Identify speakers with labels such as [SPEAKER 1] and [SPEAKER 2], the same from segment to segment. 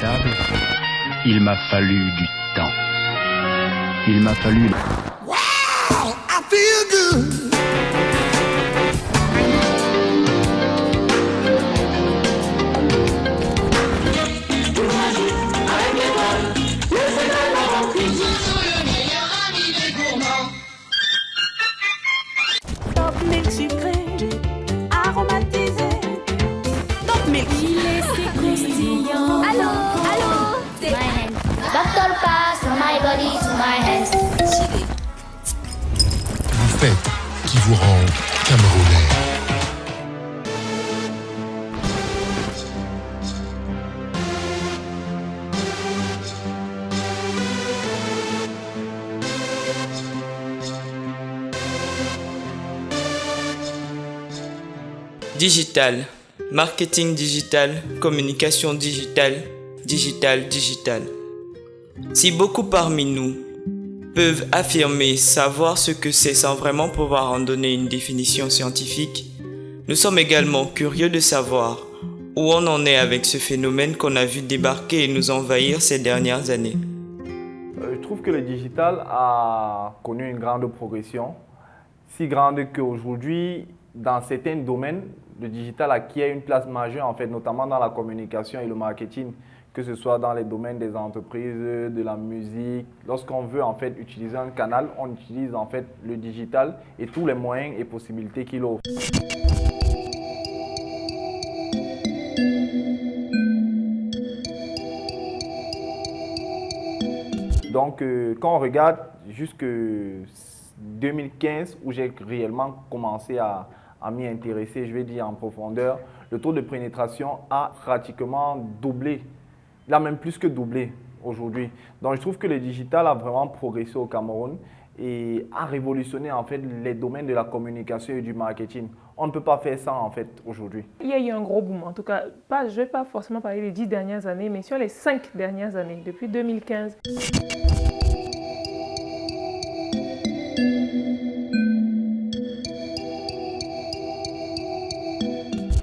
[SPEAKER 1] inévitable, il m'a fallu du temps. Il m'a fallu...
[SPEAKER 2] Wow, I feel good.
[SPEAKER 3] Top milk sucré, aromatisé. Top milk.
[SPEAKER 4] Il est si croustillant.
[SPEAKER 5] Allô, allô,
[SPEAKER 4] My hand.
[SPEAKER 5] Doctor pass from my body to my hands.
[SPEAKER 6] Vous faites qui vous rend camerounais.
[SPEAKER 7] Digital, marketing digital, communication digitale, digital. Si beaucoup parmi nous peuvent affirmer savoir ce que c'est sans vraiment pouvoir en donner une définition scientifique, nous sommes également curieux de savoir où on en est avec ce phénomène qu'on a vu débarquer et nous envahir ces dernières années.
[SPEAKER 8] Je trouve que le digital a connu une grande progression, si grande qu'aujourd'hui, dans certains domaines, le digital acquiert une place majeure, en fait, notamment dans la communication et le marketing, que ce soit dans les domaines des entreprises, de la musique. Lorsqu'on veut en fait utiliser un canal, on utilise en fait le digital et tous les moyens et possibilités qu'il offre. Donc, quand on regarde jusque 2015, où j'ai réellement commencé à m'y intéresser, je vais dire en profondeur, le taux de pénétration a pratiquement doublé. Il a même plus que doublé aujourd'hui. Donc, je trouve que le digital a vraiment progressé au Cameroun et a révolutionné en fait les domaines de la communication et du marketing. On ne peut pas faire ça en fait aujourd'hui.
[SPEAKER 9] Il y a eu un gros boom, en tout cas, je ne vais pas forcément parler des 10 dernières années, mais sur les 5 dernières années, depuis 2015.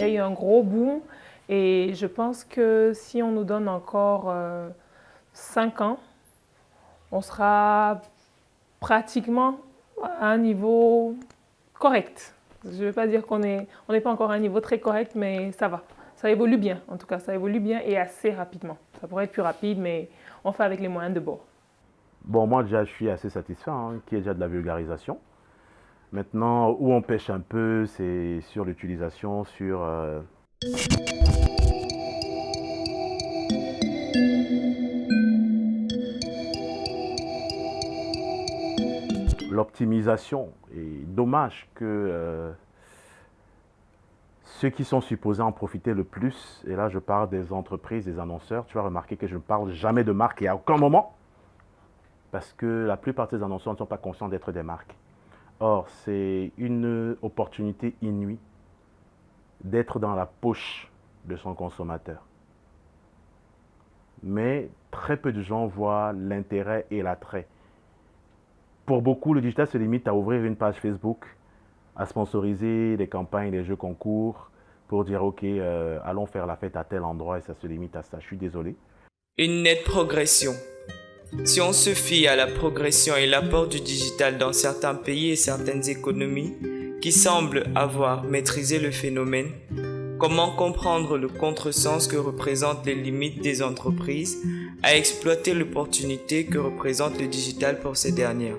[SPEAKER 9] Il y a eu un gros boom et je pense que si on nous donne encore 5 ans, on sera pratiquement à un niveau correct. Je ne vais pas dire qu'on n'est pas encore à un niveau très correct, mais ça va. Ça évolue bien, en tout cas, ça évolue bien et assez rapidement. Ça pourrait être plus rapide, mais on fait avec les moyens de bord.
[SPEAKER 10] Bon, moi déjà, je suis assez satisfait qu'il y ait déjà de la vulgarisation. Maintenant, où on pêche un peu, c'est sur l'utilisation, sur l'optimisation. Et dommage que ceux qui sont supposés en profiter le plus, et là je parle des entreprises, des annonceurs, tu vas remarquer que je ne parle jamais de marque et à aucun moment, parce que la plupart des annonceurs ne sont pas conscients d'être des marques. Or, c'est une opportunité inouïe d'être dans la poche de son consommateur. Mais très peu de gens voient l'intérêt et l'attrait. Pour beaucoup, le digital se limite à ouvrir une page Facebook, à sponsoriser des campagnes, des jeux concours, pour dire « Ok, allons faire la fête à tel endroit » et ça se limite à ça. Je suis désolé.
[SPEAKER 7] Une nette progression. Si on se fie à la progression et l'apport du digital dans certains pays et certaines économies qui semblent avoir maîtrisé le phénomène, comment comprendre le contresens que représentent les limites des entreprises à exploiter l'opportunité que représente le digital pour ces dernières?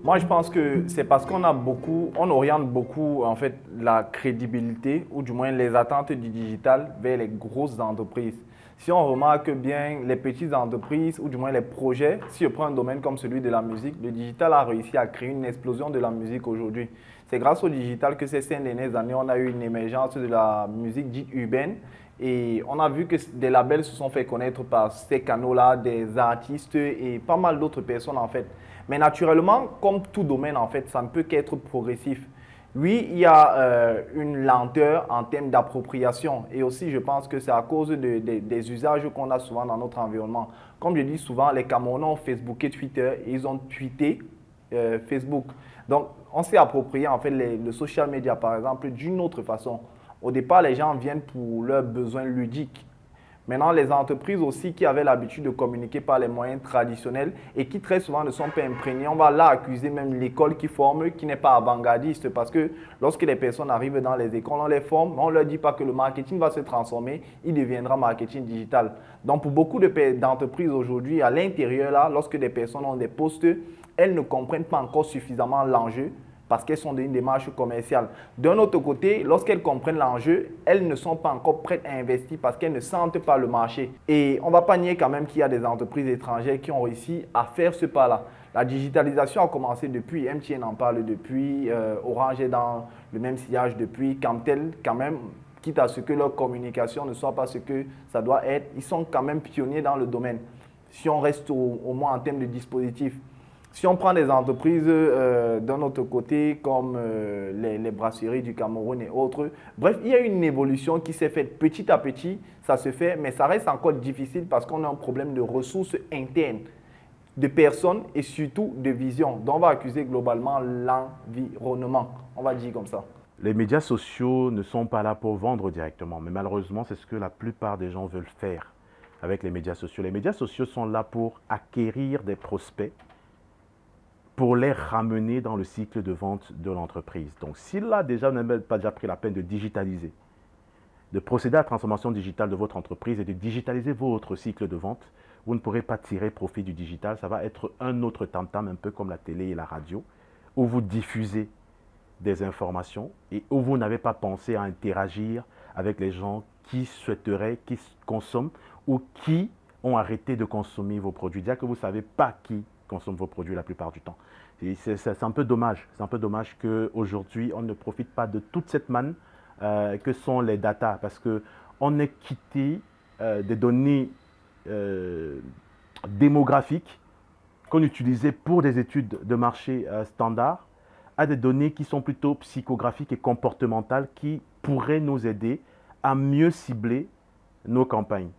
[SPEAKER 8] Moi, je pense que c'est parce qu'on oriente beaucoup en fait la crédibilité ou du moins les attentes du digital vers les grosses entreprises. Si on remarque bien les petites entreprises ou du moins les projets, si je prends un domaine comme celui de la musique, le digital a réussi à créer une explosion de la musique aujourd'hui. C'est grâce au digital que ces 5 dernières années, on a eu une émergence de la musique dite urbaine et on a vu que des labels se sont fait connaître par ces canaux-là, des artistes et pas mal d'autres personnes en fait. Mais naturellement, comme tout domaine en fait, ça ne peut qu'être progressif. Oui, il y a une lenteur en termes d'appropriation et aussi je pense que c'est à cause des usages qu'on a souvent dans notre environnement. Comme je dis souvent, les Camerounais ont Facebooké Twitter et ils ont tweeté Facebook. Donc, on s'est approprié en fait le social media par exemple d'une autre façon. Au départ, les gens viennent pour leurs besoins ludiques. Maintenant, les entreprises aussi qui avaient l'habitude de communiquer par les moyens traditionnels et qui très souvent ne sont pas imprégnées, on va là accuser même l'école qui forme, qui n'est pas avant-gardiste, parce que lorsque les personnes arrivent dans les écoles, on les forme, mais on ne leur dit pas que le marketing va se transformer, il deviendra marketing digital. Donc pour beaucoup d'entreprises aujourd'hui, à l'intérieur, là, lorsque des personnes ont des postes, elles ne comprennent pas encore suffisamment l'enjeu, parce qu'elles sont dans une démarche commerciale. D'un autre côté, lorsqu'elles comprennent l'enjeu, elles ne sont pas encore prêtes à investir parce qu'elles ne sentent pas le marché. Et on ne va pas nier quand même qu'il y a des entreprises étrangères qui ont réussi à faire ce pas-là. La digitalisation a commencé depuis, MTN en parle depuis, Orange est dans le même sillage depuis, Camtel quand même, quitte à ce que leur communication ne soit pas ce que ça doit être, ils sont quand même pionniers dans le domaine. Si on reste au moins en termes de dispositifs. Si on prend des entreprises d'un autre côté, comme les brasseries du Cameroun et autres, bref, il y a une évolution qui s'est faite petit à petit, ça se fait, mais ça reste encore difficile parce qu'on a un problème de ressources internes, de personnes et surtout de vision. Donc on va accuser globalement l'environnement, on va dire comme ça.
[SPEAKER 10] Les médias sociaux ne sont pas là pour vendre directement, mais malheureusement, c'est ce que la plupart des gens veulent faire avec les médias sociaux. Les médias sociaux sont là pour acquérir des prospects, pour les ramener dans le cycle de vente de l'entreprise. Donc, s'il a déjà, n'a même pas déjà pris la peine de digitaliser, de procéder à la transformation digitale de votre entreprise et de digitaliser votre cycle de vente, vous ne pourrez pas tirer profit du digital. Ça va être un autre tam-tam, un peu comme la télé et la radio, où vous diffusez des informations et où vous n'avez pas pensé à interagir avec les gens qui souhaiteraient, qui consomment ou qui ont arrêté de consommer vos produits. Déjà que vous ne savez pas qui consomme vos produits la plupart du temps. C'est un peu dommage. C'est un peu dommage qu'aujourd'hui, on ne profite pas de toute cette manne que sont les data, parce qu'on est quitté des données démographiques qu'on utilisait pour des études de marché standard à des données qui sont plutôt psychographiques et comportementales qui pourraient nous aider à mieux cibler nos campagnes.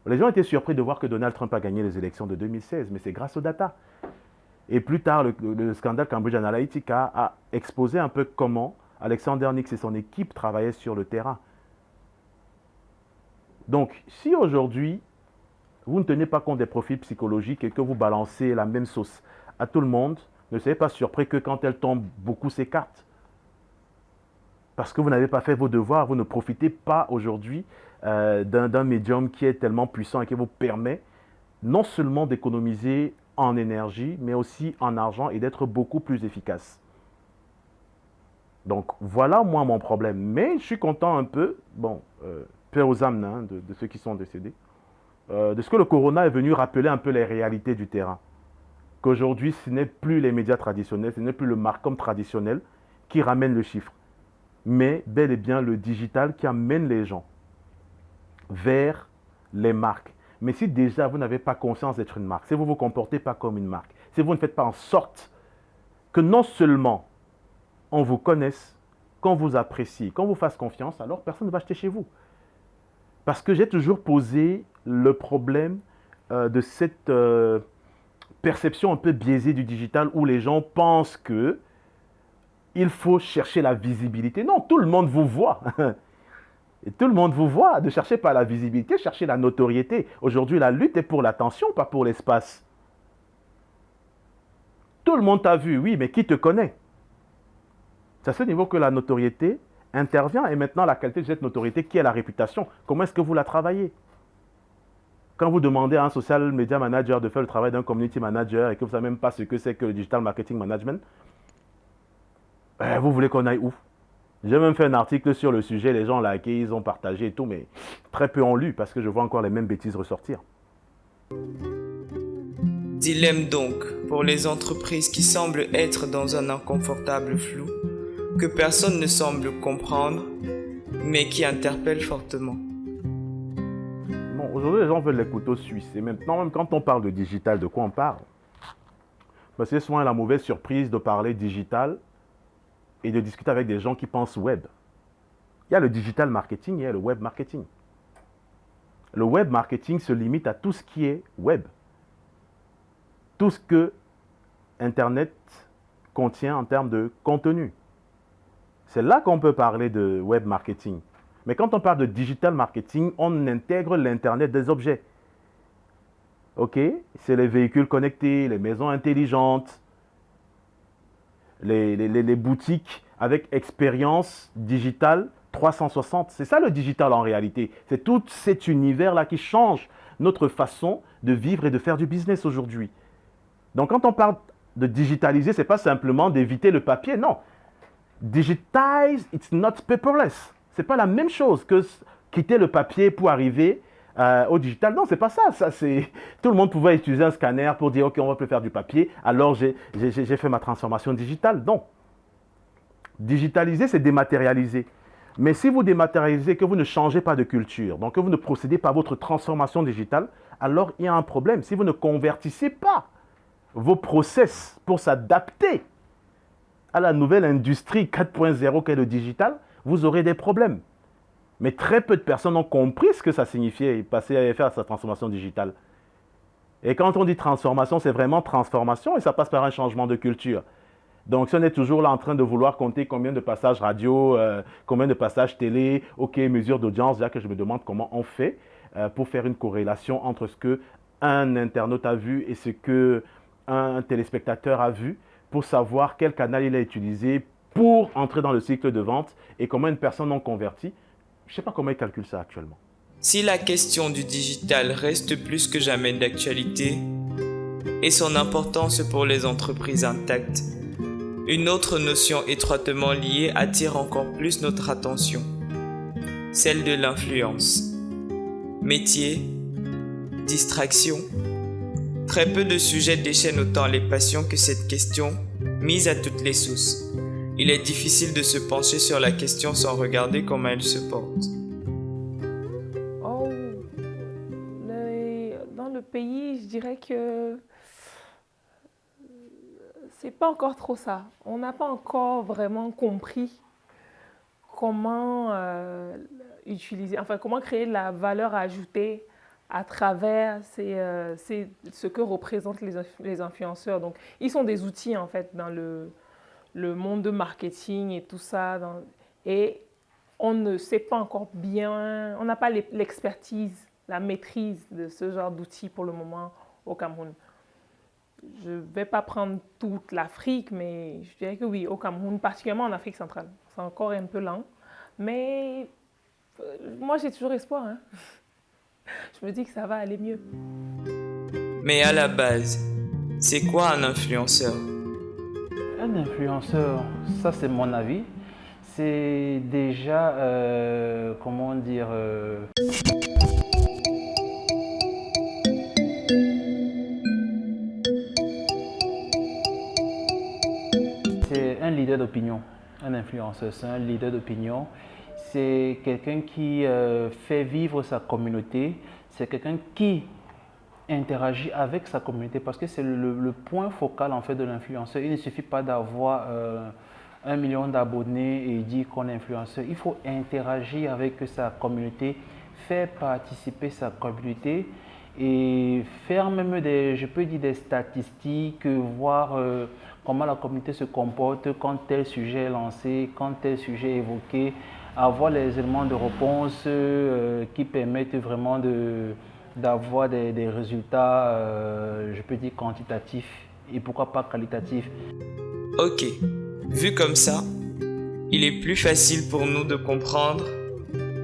[SPEAKER 10] Les gens étaient surpris de voir que Donald Trump a gagné les élections de 2016, mais c'est grâce aux data. Et plus tard, le scandale Cambridge Analytica a exposé un peu comment Alexander Nix et son équipe travaillaient sur le terrain. Donc, si aujourd'hui, vous ne tenez pas compte des profils psychologiques et que vous balancez la même sauce à tout le monde, ne soyez pas surpris que quand elle tombe, beaucoup s'écartent. Parce que vous n'avez pas fait vos devoirs, vous ne profitez pas aujourd'hui d'un médium qui est tellement puissant et qui vous permet non seulement d'économiser en énergie, mais aussi en argent et d'être beaucoup plus efficace. Donc voilà moi mon problème. Mais je suis content un peu, bon, paix aux âmes hein, de ceux qui sont décédés, de ce que le corona est venu rappeler un peu les réalités du terrain. Qu'aujourd'hui ce n'est plus les médias traditionnels, ce n'est plus le marcom traditionnel qui ramène le chiffre, mais bel et bien le digital qui amène les gens vers les marques. Mais si déjà vous n'avez pas conscience d'être une marque, si vous ne vous comportez pas comme une marque, si vous ne faites pas en sorte que non seulement on vous connaisse, qu'on vous apprécie, qu'on vous fasse confiance, alors personne ne va acheter chez vous. Parce que j'ai toujours posé le problème de cette perception un peu biaisée du digital où les gens pensent que il faut chercher la visibilité. Non, tout le monde vous voit. Et tout le monde vous voit. Ne cherchez pas la visibilité, cherchez la notoriété. Aujourd'hui, la lutte est pour l'attention, pas pour l'espace. Tout le monde t'a vu, oui, mais qui te connaît? C'est à ce niveau que la notoriété intervient. Et maintenant, la qualité de cette notoriété, qui est la réputation? Comment est-ce que vous la travaillez? Quand vous demandez à un social media manager de faire le travail d'un community manager et que vous ne savez même pas ce que c'est que le digital marketing management, vous voulez qu'on aille où? J'ai même fait un article sur le sujet, les gens l'ont liké, ils ont partagé et tout, mais très peu ont lu parce que je vois encore les mêmes bêtises ressortir.
[SPEAKER 7] Dilemme donc pour les entreprises qui semblent être dans un inconfortable flou, que personne ne semble comprendre, mais qui interpelle fortement.
[SPEAKER 10] Bon, aujourd'hui, les gens veulent les couteaux suisses. Et maintenant, même quand on parle de digital, de quoi on parle? Parce que c'est souvent la mauvaise surprise de parler digital et de discuter avec des gens qui pensent web. Il y a le digital marketing et il y a le web marketing. Le web marketing se limite à tout ce qui est web. Tout ce que Internet contient en termes de contenu. C'est là qu'on peut parler de web marketing. Mais quand on parle de digital marketing, on intègre l'Internet des objets. OK? C'est les véhicules connectés, les maisons intelligentes, les boutiques avec expérience digitale 360. C'est ça le digital en réalité. C'est tout cet univers-là qui change notre façon de vivre et de faire du business aujourd'hui. Donc quand on parle de digitaliser, ce n'est pas simplement d'éviter le papier, non. Digitize, it's not paperless. Ce n'est pas la même chose que quitter le papier pour arriver au digital. Non, ce n'est pas ça. Tout le monde pouvait utiliser un scanner pour dire « Ok, on va plus faire du papier, alors j'ai fait ma transformation digitale. » Non. Digitaliser, c'est dématérialiser. Mais si vous dématérialisez, que vous ne changez pas de culture, donc que vous ne procédez pas à votre transformation digitale, alors il y a un problème. Si vous ne convertissez pas vos process pour s'adapter à la nouvelle industrie 4.0 qu'est le digital, vous aurez des problèmes. Mais très peu de personnes ont compris ce que ça signifiait, passer à faire sa transformation digitale. Et quand on dit transformation, c'est vraiment transformation et ça passe par un changement de culture. Donc, si on est toujours là en train de vouloir compter combien de passages radio, combien de passages télé, ok, mesure d'audience, déjà que je me demande comment on fait pour faire une corrélation entre ce qu'un internaute a vu et ce qu'un téléspectateur a vu, pour savoir quel canal il a utilisé pour entrer dans le cycle de vente et comment une personne en convertit. Je ne sais pas comment ils calculent ça actuellement.
[SPEAKER 7] Si la question du digital reste plus que jamais d'actualité et son importance pour les entreprises intactes, une autre notion étroitement liée attire encore plus notre attention, celle de l'influence. Métier, distraction, très peu de sujets déchaînent autant les passions que cette question, mise à toutes les sauces. Il est difficile de se pencher sur la question sans regarder comment elle se porte.
[SPEAKER 9] Oh, dans le pays, je dirais que c'est pas encore trop ça. On n'a pas encore vraiment compris comment utiliser, enfin comment créer de la valeur ajoutée à travers ce que représentent les influenceurs. Donc, ils sont des outils en fait dans le monde de marketing et tout ça. Et on ne sait pas encore bien, on n'a pas l'expertise, la maîtrise de ce genre d'outils pour le moment au Cameroun. Je ne vais pas prendre toute l'Afrique, mais je dirais que oui, au Cameroun, particulièrement en Afrique centrale. C'est encore un peu lent, mais moi j'ai toujours espoir. Hein. Je me dis que ça va aller mieux.
[SPEAKER 7] Mais à la base, c'est quoi un influenceur ?
[SPEAKER 11] Un influenceur, ça c'est mon avis, c'est déjà, comment dire... C'est un leader d'opinion, un influenceur, c'est un leader d'opinion. C'est quelqu'un qui fait vivre sa communauté, c'est quelqu'un qui interagit avec sa communauté parce que c'est le point focal en fait de l'influenceur. Il ne suffit pas d'avoir 1 million d'abonnés et dire qu'on est influenceur. Il faut interagir avec sa communauté, faire participer sa communauté et faire même je peux dire des statistiques, voir comment la communauté se comporte quand tel sujet est lancé, quand tel sujet est évoqué, avoir les éléments de réponse qui permettent vraiment d'avoir des résultats, je peux dire quantitatifs et pourquoi pas qualitatifs.
[SPEAKER 7] Ok, vu comme ça, il est plus facile pour nous de comprendre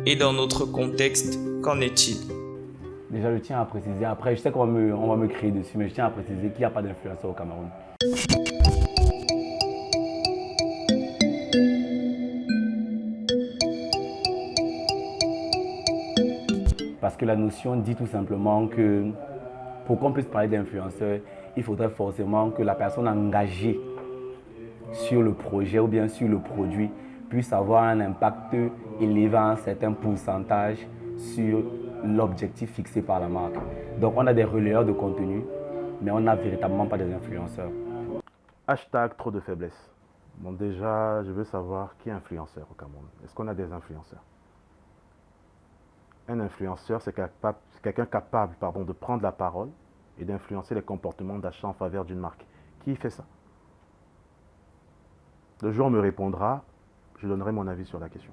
[SPEAKER 7] et dans notre contexte, qu'en est-il ?
[SPEAKER 12] Déjà, je tiens à préciser, après je sais qu'on va me crier dessus, mais je tiens à préciser qu'il n'y a pas d'influenceur au Cameroun. Parce que la notion dit tout simplement que pour qu'on puisse parler d'influenceur, il faudrait forcément que la personne engagée sur le projet ou bien sur le produit puisse avoir un impact élevé à un certain pourcentage sur l'objectif fixé par la marque. Donc on a des relayeurs de contenu, mais on n'a véritablement pas des influenceurs.
[SPEAKER 10] Hashtag trop de faiblesse. Bon, déjà, je veux savoir qui est influenceur au Cameroun. Est-ce qu'on a des influenceurs ? Un influenceur, c'est quelqu'un capable de prendre la parole et d'influencer les comportements d'achat en faveur d'une marque. Qui fait ça? Le jour où on me répondra, je donnerai mon avis sur la question.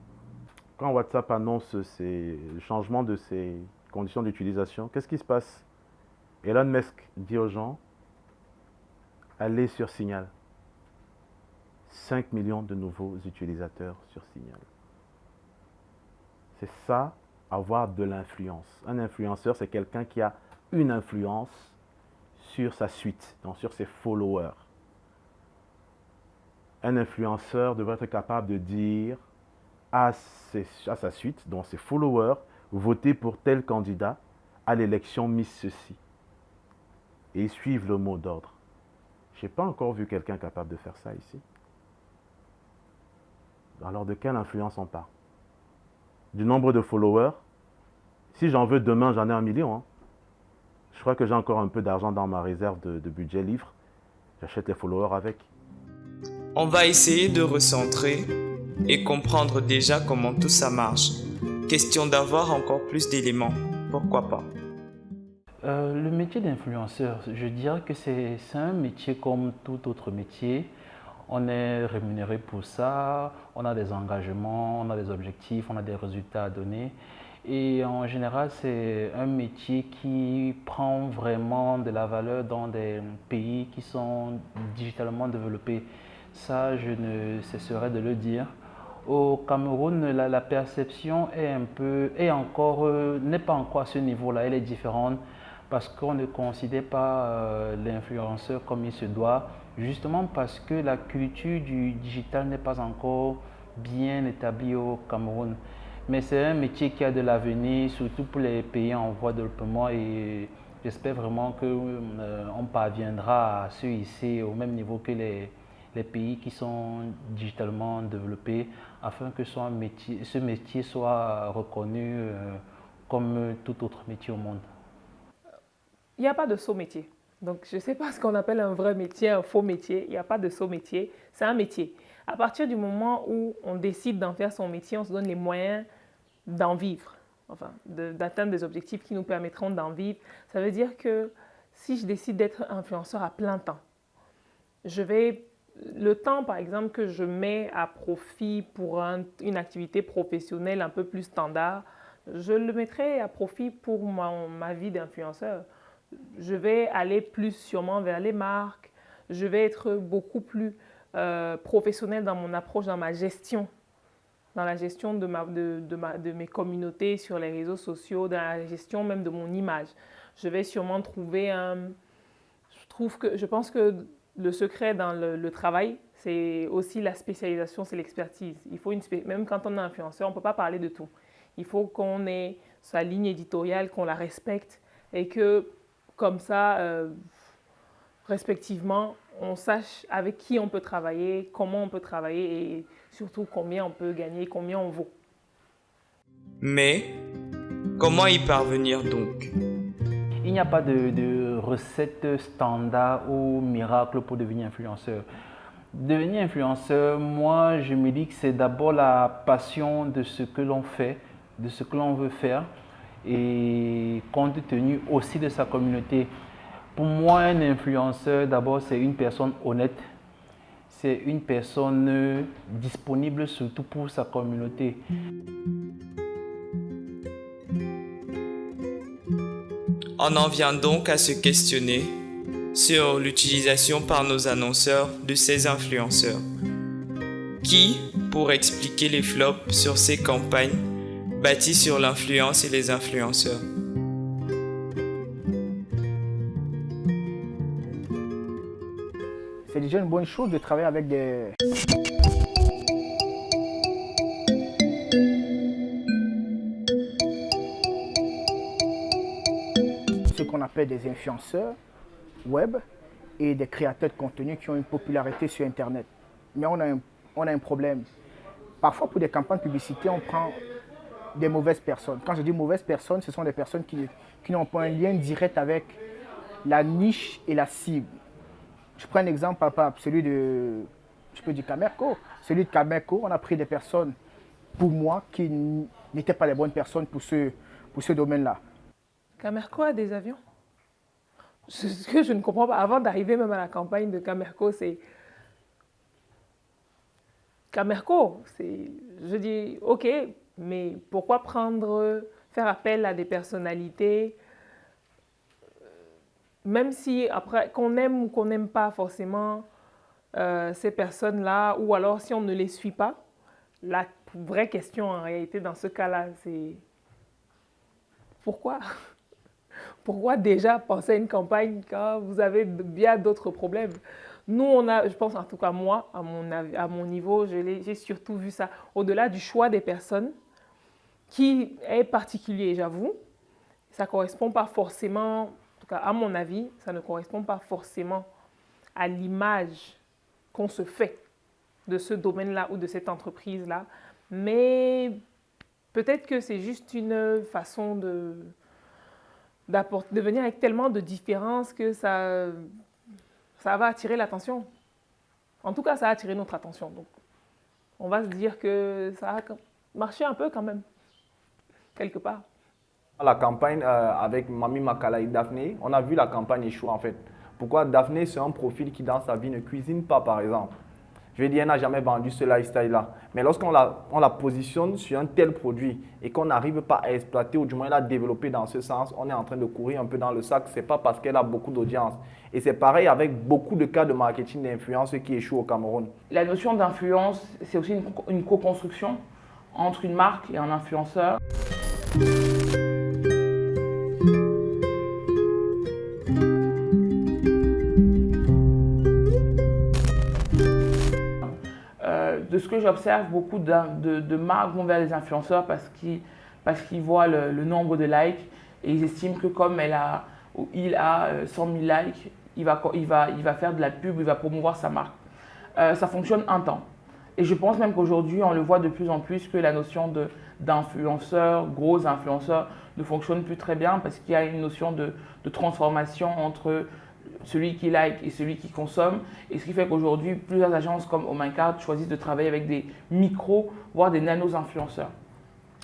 [SPEAKER 10] Quand WhatsApp annonce le changement de ses conditions d'utilisation, qu'est-ce qui se passe? Elon Musk dit aux gens, allez sur Signal. 5 millions de nouveaux utilisateurs sur Signal. C'est ça, avoir de l'influence. Un influenceur, c'est quelqu'un qui a une influence sur sa suite, donc sur ses followers. Un influenceur devrait être capable de dire à sa suite, donc ses followers, votez pour tel candidat à l'élection Miss ceci. Et ils suivent le mot d'ordre. Je n'ai pas encore vu quelqu'un capable de faire ça ici. Alors de quelle influence on parle? Du nombre de followers? Si j'en veux demain, j'en ai 1 million. Hein. Je crois que j'ai encore un peu d'argent dans ma réserve de budget livre. J'achète les followers avec.
[SPEAKER 7] On va essayer de recentrer et comprendre déjà comment tout ça marche. Question d'avoir encore plus d'éléments. Pourquoi pas?
[SPEAKER 11] Le métier d'influenceur, je dirais que c'est un métier comme tout autre métier. On est rémunéré pour ça, on a des engagements, on a des objectifs, on a des résultats à donner. Et en général, c'est un métier qui prend vraiment de la valeur dans des pays qui sont digitalement développés. Ça, je ne cesserai de le dire. Au Cameroun, la perception n'est pas encore à ce niveau-là, elle est différente parce qu'on ne considère pas l'influenceur comme il se doit, justement parce que la culture du digital n'est pas encore bien établie au Cameroun. Mais c'est un métier qui a de l'avenir, surtout pour les pays en voie de développement, et j'espère vraiment qu'on parviendra à se hisser au même niveau que les pays qui sont digitalement développés, afin que ce métier soit reconnu comme tout autre métier au monde.
[SPEAKER 9] Il n'y a pas de saut métier. Donc, je ne sais pas ce qu'on appelle un vrai métier, un faux métier. Il n'y a pas de saut métier. C'est un métier. À partir du moment où on décide d'en faire son métier, on se donne les moyens d'en vivre, enfin, d'atteindre des objectifs qui nous permettront d'en vivre. Ça veut dire que si je décide d'être influenceur à plein temps, le temps, par exemple, que je mets à profit pour une activité professionnelle un peu plus standard, je le mettrai à profit pour ma vie d'influenceur. Je vais aller plus sûrement vers les marques, je vais être beaucoup plus professionnel dans mon approche, dans ma gestion, dans la gestion de mes communautés sur les réseaux sociaux, dans la gestion même de mon image. Je vais sûrement trouver je pense que le secret dans le travail, c'est aussi la spécialisation, c'est l'expertise. Même quand on est influenceur, on ne peut pas parler de tout. Il faut qu'on ait sa ligne éditoriale, qu'on la respecte et que, comme ça, respectivement, on sache avec qui on peut travailler, comment on peut travailler et surtout combien on peut gagner, combien on vaut.
[SPEAKER 7] Mais, comment y parvenir donc?
[SPEAKER 11] Il n'y a pas de recette standard ou miracle pour devenir influenceur. Devenir influenceur, moi, je me dis que c'est d'abord la passion de ce que l'on fait, de ce que l'on veut faire et compte tenu aussi de sa communauté. Pour moi, un influenceur, d'abord, c'est une personne honnête, c'est une personne disponible surtout pour sa communauté.
[SPEAKER 7] On en vient donc à se questionner sur l'utilisation par nos annonceurs de ces influenceurs. Qui, pour expliquer les flops sur ces campagnes bâties sur l'influence et les influenceurs?
[SPEAKER 13] C'est déjà une bonne chose de travailler avec ce qu'on appelle des influenceurs web et des créateurs de contenu qui ont une popularité sur Internet. Mais on a un problème. Parfois, pour des campagnes de publicité, on prend des mauvaises personnes. Quand je dis mauvaises personnes, ce sont des personnes qui n'ont pas un lien direct avec la niche et la cible. Je prends un exemple, papa, celui de Camerco. Celui de Camerco, on a pris des personnes, pour moi, qui n'étaient pas les bonnes personnes pour ce domaine-là.
[SPEAKER 9] Camerco a des avions? Ce que je ne comprends pas, avant d'arriver même à la campagne de Camerco, c'est... Camerco, je dis, ok, Mais pourquoi faire appel à des personnalités, même si après, qu'on aime ou qu'on n'aime pas forcément ces personnes-là, ou alors si on ne les suit pas, la vraie question en réalité dans ce cas-là, c'est pourquoi? Pourquoi déjà penser à une campagne quand vous avez bien d'autres problèmes? Nous, je pense en tout cas moi, à mon niveau, j'ai surtout vu ça au-delà du choix des personnes, qui est particulier, j'avoue. Ça ne correspond pas forcément, en tout cas à mon avis, ça ne correspond pas forcément à l'image qu'on se fait de ce domaine-là ou de cette entreprise-là. Mais peut-être que c'est juste une façon de venir avec tellement de différences que ça va attirer l'attention. En tout cas, ça a attiré notre attention. Donc, on va se dire que ça a marché un peu quand même, quelque part.
[SPEAKER 8] La campagne avec Mami Makala et Daphné, on a vu la campagne échouer en fait. Pourquoi? Daphné, c'est un profil qui dans sa vie ne cuisine pas par exemple. Je veux dire, elle n'a jamais vendu ce lifestyle-là. Mais lorsqu'on la positionne sur un tel produit et qu'on n'arrive pas à exploiter ou du moins la développer dans ce sens, on est en train de courir un peu dans le sac. Ce n'est pas parce qu'elle a beaucoup d'audience. Et c'est pareil avec beaucoup de cas de marketing d'influence qui échouent au Cameroun.
[SPEAKER 14] La notion d'influence, c'est aussi une co-construction entre une marque et un influenceur. De ce que j'observe, beaucoup de marques vont vers les influenceurs parce qu'ils voient le nombre de likes et ils estiment que comme il a 100 000 likes, il va faire de la pub, il va promouvoir sa marque. Ça fonctionne un temps. Et je pense même qu'aujourd'hui, on le voit de plus en plus que la notion d'influenceur, gros influenceur, ne fonctionne plus très bien parce qu'il y a une notion de transformation entre celui qui like et celui qui consomme. Et ce qui fait qu'aujourd'hui, plusieurs agences comme Oh My Card choisissent de travailler avec des micros, voire des nano-influenceurs.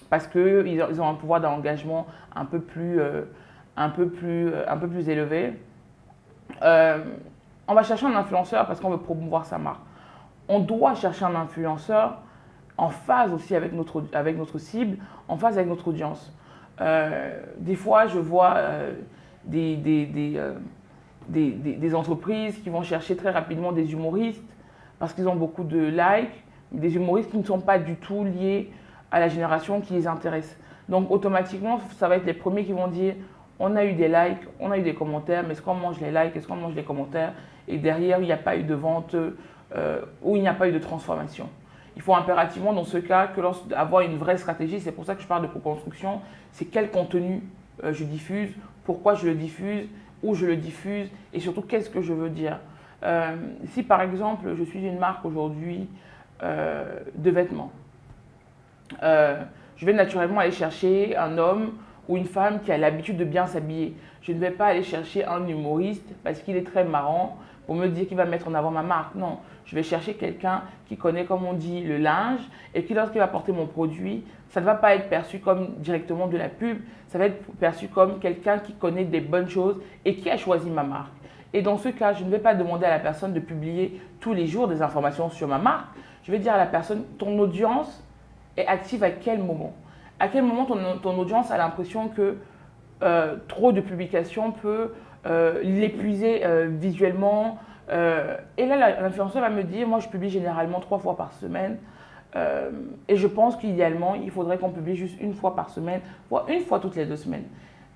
[SPEAKER 14] Parce qu'ils ont un pouvoir d'engagement un peu plus élevé. On va chercher un influenceur parce qu'on veut promouvoir sa marque. On doit chercher un influenceur en phase aussi avec notre cible, en phase avec notre audience. Des fois, je vois des entreprises qui vont chercher très rapidement des humoristes parce qu'ils ont beaucoup de likes, des humoristes qui ne sont pas du tout liés à la génération qui les intéresse. Donc automatiquement, ça va être les premiers qui vont dire on a eu des likes, on a eu des commentaires, mais est-ce qu'on mange les likes, est-ce qu'on mange les commentaires? Et derrière, il n'y a pas eu de vente ou il n'y a pas eu de transformation. Il faut impérativement dans ce cas avoir une vraie stratégie. C'est pour ça que je parle de co-construction. C'est quel contenu je diffuse, pourquoi je le diffuse, où je le diffuse et surtout qu'est-ce que je veux dire. Si par exemple je suis une marque aujourd'hui de vêtements, je vais naturellement aller chercher un homme ou une femme qui a l'habitude de bien s'habiller. Je ne vais pas aller chercher un humoriste parce qu'il est très marrant pour me dire qu'il va mettre en avant ma marque. Non, je vais chercher quelqu'un qui connaît, comme on dit, le linge et qui, lorsqu'il va porter mon produit, ça ne va pas être perçu comme directement de la pub, ça va être perçu comme quelqu'un qui connaît des bonnes choses et qui a choisi ma marque. Et dans ce cas, je ne vais pas demander à la personne de publier tous les jours des informations sur ma marque. Je vais dire à la personne, ton audience est active à quel moment? À quel moment ton audience a l'impression que trop de publications peut l'épuiser visuellement. Et là, l'influenceur va me dire, moi je publie généralement 3 fois par semaine. Et je pense qu'idéalement, il faudrait qu'on publie juste 1 fois par semaine, voire 1 fois toutes les 2 semaines.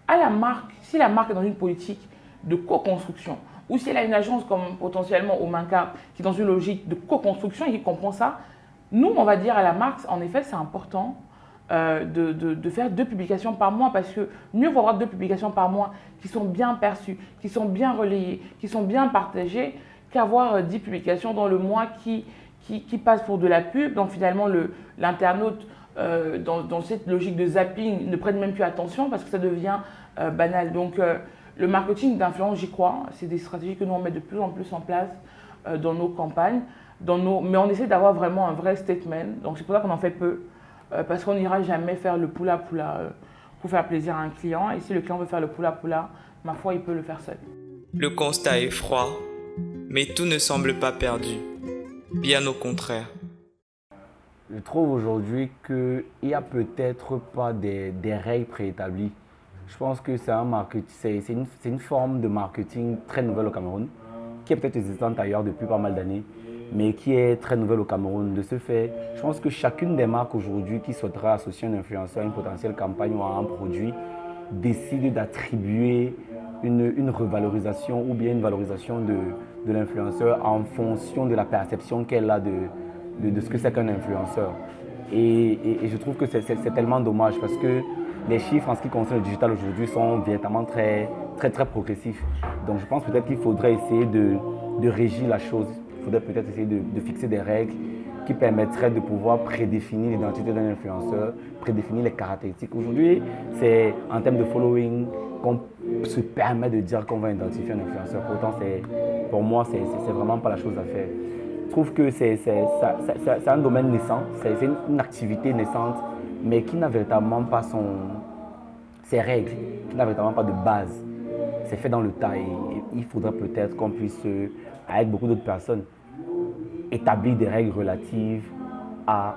[SPEAKER 14] À la marque, si la marque est dans une politique de co-construction, ou si elle a une agence comme potentiellement au Mancard, qui est dans une logique de co-construction et qui comprend ça, nous, on va dire à la marque, en effet, c'est important de faire 2 publications par mois parce que mieux vaut avoir 2 publications par mois qui sont bien perçues, qui sont bien relayées, qui sont bien partagées qu'avoir 10 publications dans le mois qui passent pour de la pub. Donc finalement, l'internaute, dans cette logique de zapping, ne prenne même plus attention parce que ça devient banal. Donc le marketing d'influence, j'y crois. C'est des stratégies que nous on met de plus en plus en place dans nos campagnes. Mais on essaie d'avoir vraiment un vrai statement. Donc c'est pour ça qu'on en fait peu. Parce qu'on n'ira jamais faire le poula-poula pour faire plaisir à un client. Et si le client veut faire le poula-poula, ma foi, il peut le faire seul.
[SPEAKER 7] Le constat est froid, mais tout ne semble pas perdu. Bien au contraire.
[SPEAKER 12] Je trouve aujourd'hui qu'il n'y a peut-être pas des règles préétablies. Je pense que c'est une forme de marketing très nouvelle au Cameroun, qui est peut-être existante ailleurs depuis pas mal d'années, mais qui est très nouvelle au Cameroun. De ce fait, je pense que chacune des marques aujourd'hui qui souhaitera associer un influenceur à une potentielle campagne ou à un produit décide d'attribuer une revalorisation ou bien une valorisation de l'influenceur en fonction de la perception qu'elle a de ce que c'est qu'un influenceur. Et je trouve que c'est tellement dommage parce que les chiffres en ce qui concerne le digital aujourd'hui sont véritablement très progressifs. Donc je pense peut-être qu'il faudrait essayer de régir la chose. Il faudrait peut-être essayer de fixer des règles qui permettraient de pouvoir prédéfinir l'identité d'un influenceur, prédéfinir les caractéristiques. Aujourd'hui, c'est en termes de following qu'on se permet de dire qu'on va identifier un influenceur. Pourtant, pour moi, c'est vraiment pas la chose à faire. Je trouve que c'est un domaine naissant, c'est une activité naissante, mais qui n'a véritablement pas ses règles, qui n'a véritablement pas de base. C'est fait dans le tas et il faudrait peut-être qu'on puisse, avec beaucoup d'autres personnes, établir des règles relatives à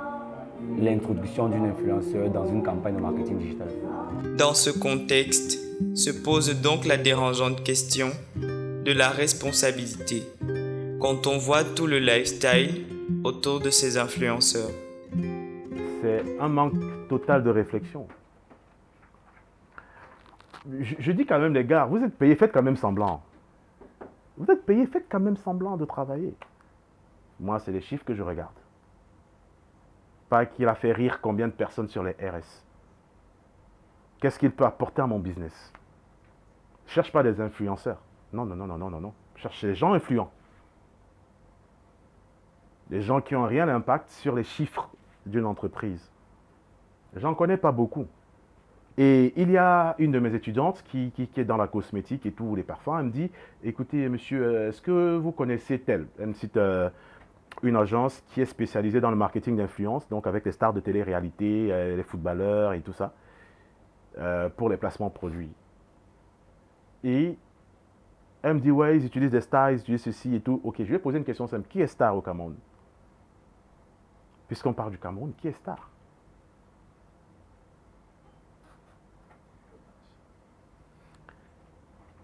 [SPEAKER 12] l'introduction d'une influenceur dans une campagne de marketing digital.
[SPEAKER 7] Dans ce contexte, se pose donc la dérangeante question de la responsabilité quand on voit tout le lifestyle autour de ces influenceurs.
[SPEAKER 10] C'est un manque total de réflexion. Je dis quand même, les gars, vous êtes payés, faites quand même semblant. Vous êtes payés, faites quand même semblant de travailler. Moi, c'est les chiffres que je regarde. Pas qu'il a fait rire combien de personnes sur les RS. Qu'est-ce qu'il peut apporter à mon business? Je ne cherche pas des influenceurs. Non. Je cherche les gens influents. Les gens qui ont un réel impact sur les chiffres d'une entreprise. J'en connais pas beaucoup. Et il y a une de mes étudiantes qui est dans la cosmétique et tous les parfums. Elle me dit, écoutez, monsieur, est-ce que vous connaissez tel? Elle me cite une agence qui est spécialisée dans le marketing d'influence, donc avec les stars de télé-réalité, les footballeurs et tout ça, pour les placements produits. Et elle me dit, ouais, ils utilisent des stars, ils utilisent ceci et tout. Ok, je vais poser une question simple. Qui est star au Cameroun? Puisqu'on parle du Cameroun, qui est star?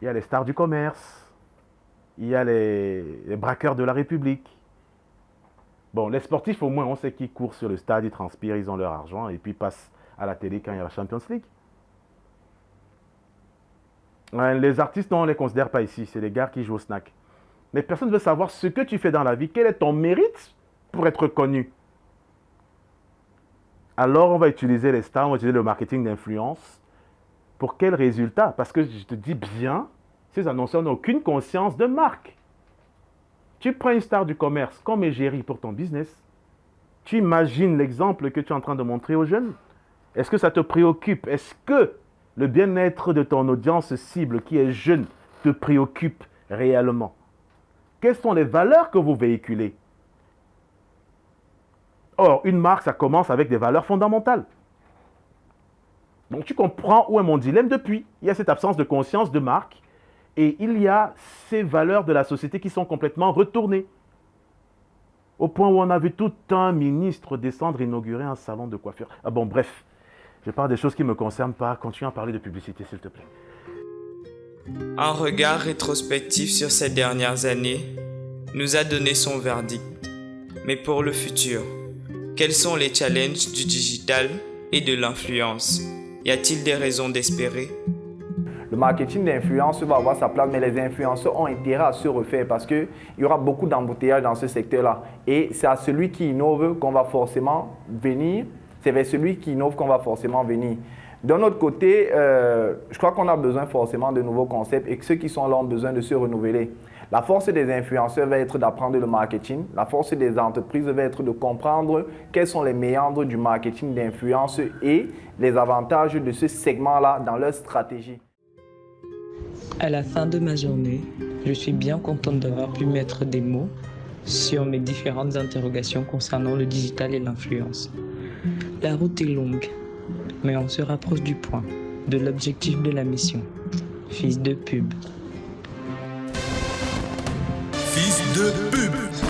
[SPEAKER 10] Il y a les stars du commerce, il y a les braqueurs de la République. Bon, les sportifs, au moins, on sait qu'ils courent sur le stade, ils transpirent, ils ont leur argent et puis passent à la télé quand il y a la Champions League. Les artistes, non, on ne les considère pas ici, c'est les gars qui jouent au snack. Mais personne ne veut savoir ce que tu fais dans la vie, quel est ton mérite pour être connu. Alors, on va utiliser les stars, on va utiliser le marketing d'influence. Pour quel résultat? Parce que je te dis bien, ces annonceurs n'ont aucune conscience de marque. Tu prends une star du commerce comme égérie pour ton business. Tu imagines l'exemple que tu es en train de montrer aux jeunes? Est-ce que ça te préoccupe? Est-ce que le bien-être de ton audience cible qui est jeune te préoccupe réellement? Quelles sont les valeurs que vous véhiculez? Or, une marque, ça commence avec des valeurs fondamentales. Donc, tu comprends où est mon dilemme depuis. Il y a cette absence de conscience de marque et il y a ces valeurs de la société qui sont complètement retournées. Au point où on a vu tout un ministre descendre inaugurer un salon de coiffure. Ah bon, bref, je parle des choses qui ne me concernent pas. Continue à parler de publicité, s'il te plaît.
[SPEAKER 7] Un regard rétrospectif sur ces dernières années nous a donné son verdict. Mais pour le futur, quels sont les challenges du digital et de l'influence? Y a-t-il des raisons d'espérer?
[SPEAKER 8] Le marketing d'influence va avoir sa place, mais les influenceurs ont intérêt à se refaire parce qu'il y aura beaucoup d'embouteillages dans ce secteur-là. Et c'est à celui qui innove qu'on va forcément venir. C'est vers celui qui innove qu'on va forcément venir. D'un autre côté, je crois qu'on a besoin forcément de nouveaux concepts et que ceux qui sont là ont besoin de se renouveler. La force des influenceurs va être d'apprendre le marketing. La force des entreprises va être de comprendre quels sont les méandres du marketing d'influence et les avantages de ce segment-là dans leur stratégie.
[SPEAKER 15] À la fin de ma journée, je suis bien contente d'avoir pu mettre des mots sur mes différentes interrogations concernant le digital et l'influence. La route est longue, mais on se rapproche du point, de l'objectif de la mission. Fils de pub.
[SPEAKER 6] Fils de pub.